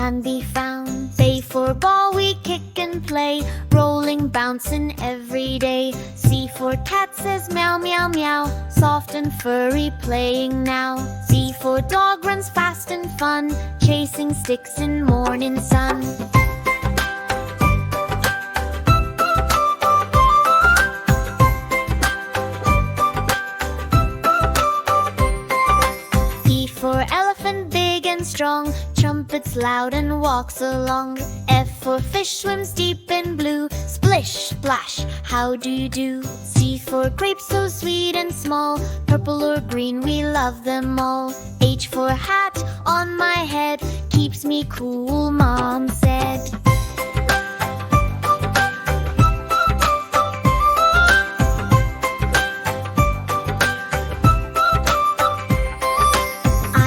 can be found. B for ball, we kick and play, rolling, bouncing every day. C for cat says meow, meow, meow, soft and furry playing now. D for dog runs fast and fun, chasing sticks in morning sun. E for elephant, big and strong, trumpets loud and walks along. F for fish, swims deep in blue, splish, splash, how do you do? C for grape, so sweet and small, purple or green, we love them all. H for hat, on my head, keeps me cool, Mom said.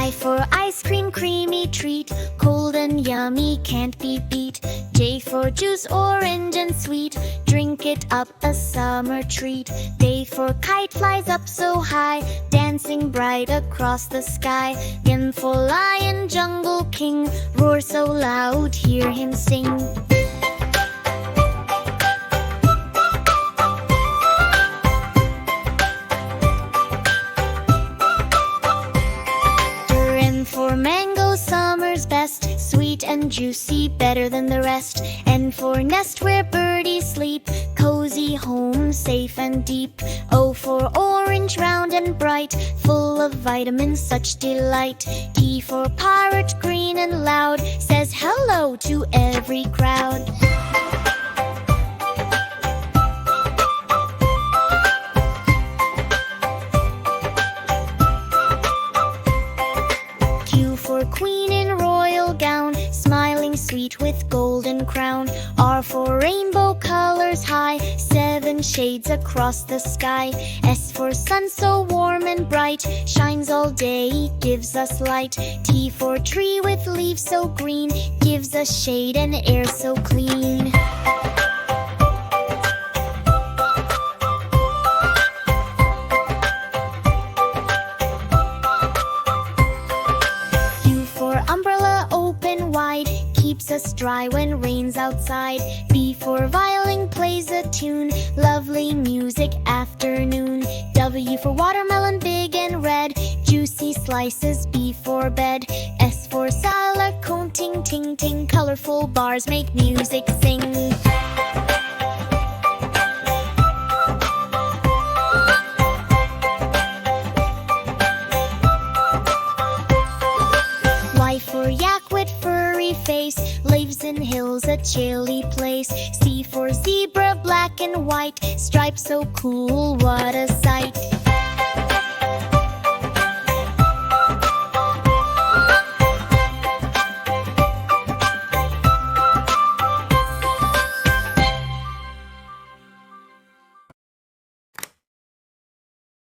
I for ice cream, creamy treat, cold and yummy, can't be beat. J for juice, orange and sweet, drink it up, a summer treat. K for kite, flies up so high, dancing bright across the sky. M for lion, jungle king, roar so loud, hear him sing. M for mango, summer's best, sweet and juicy, better than the rest. N for nest, where birdies sleep, cozy home, safe and deep. O for orange, round and bright, full of vitamins, such delight. P for parrot, green and loud, says hello to every crowd. Q for queen in royal gown, smiling sweet with golden crown. R for rainbow, colors high, 7 shades across the sky. S for sun, so warm and bright, shines all day, gives us light. T for tree with leaves so green, gives us shade and air so clean. U for umbrella, open wide, keeps us dry when rain's outside. V for violin, plays a tune, lovely music afternoon. W for watermelon, big and red, juicy slices, B for bed. S for silicone, ting ting ting, colorful bars make music sing. Y for yak with furry face, lives in hills, a chilly place. C for zebra, black and white, stripes so cool, what a sight.